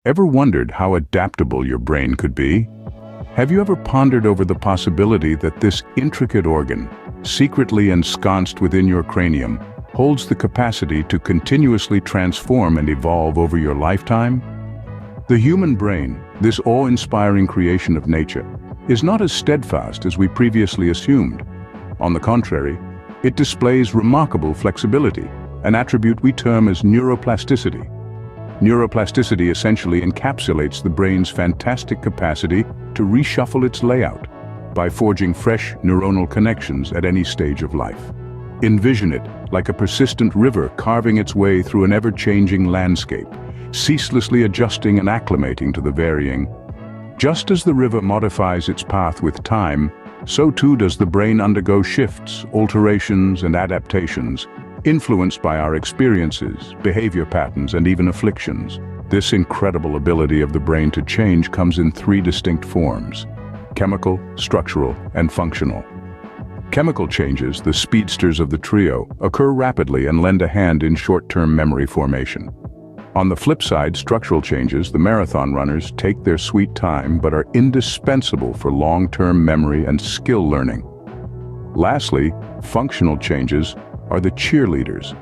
Ever wondered how adaptable your brain could be? Have you ever pondered over the possibility that this intricate organ, secretly ensconced within your cranium, holds the capacity to continuously transform and evolve over your lifetime? The human brain, this awe-inspiring creation of nature, is not as steadfast as we previously assumed. On the contrary, it displays remarkable flexibility, an attribute we term as neuroplasticity. Neuroplasticity essentially encapsulates the brain's fantastic capacity to reshuffle its layout by forging fresh neuronal connections at any stage of life. Envision it like a persistent river carving its way through an ever-changing landscape, ceaselessly adjusting and acclimating to the varying. Just as the river modifies its path with time, so too does the brain undergo shifts, alterations, and adaptations, influenced by our experiences, behavior patterns, and even afflictions. This incredible ability of the brain to change comes in three distinct forms: chemical, structural, and functional. Chemical changes, the speedsters of the trio, occur rapidly and lend a hand in short-term memory formation. On the flip side, structural changes, the marathon runners, take their sweet time but are indispensable for long-term memory and skill learning. Lastly, functional changes are the cheerleaders,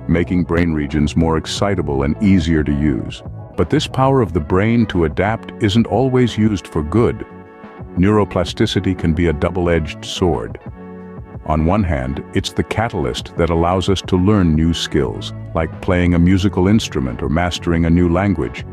making brain regions more excitable and easier to use. But this power of the brain to adapt isn't always used for good. Neuroplasticity can be a double-edged sword. On one hand, it's the catalyst that allows us to learn new skills, like playing a musical instrument or mastering a new language.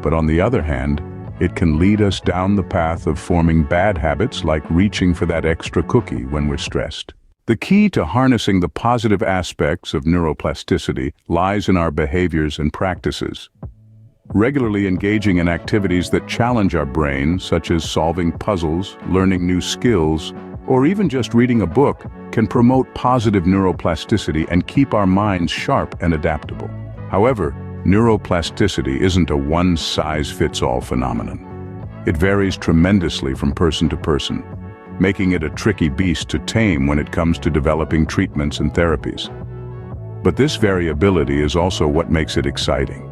But on the other hand, it can lead us down the path of forming bad habits like reaching for that extra cookie when we're stressed. The key to harnessing the positive aspects of neuroplasticity lies in our behaviors and practices. Regularly engaging in activities that challenge our brain, such as solving puzzles, learning new skills, or even just reading a book, can promote positive neuroplasticity and keep our minds sharp and adaptable. However, neuroplasticity isn't a one-size-fits-all phenomenon. It varies tremendously from person to person, making it a tricky beast to tame when it comes to developing treatments and therapies. But this variability is also what makes it exciting.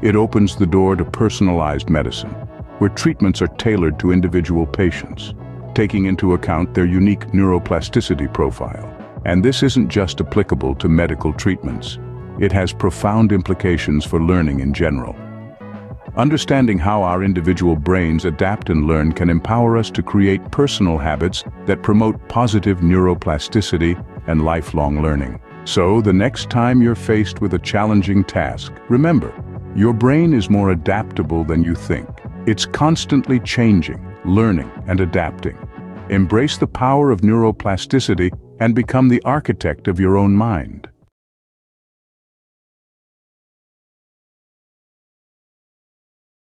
It opens the door to personalized medicine, where treatments are tailored to individual patients, taking into account their unique neuroplasticity profile. And this isn't just applicable to medical treatments. It has profound implications for learning in general. Understanding how our individual brains adapt and learn can empower us to create personal habits that promote positive neuroplasticity and lifelong learning. So, the next time you're faced with a challenging task, remember, your brain is more adaptable than you think. It's constantly changing, learning, and adapting. Embrace the power of neuroplasticity and become the architect of your own mind.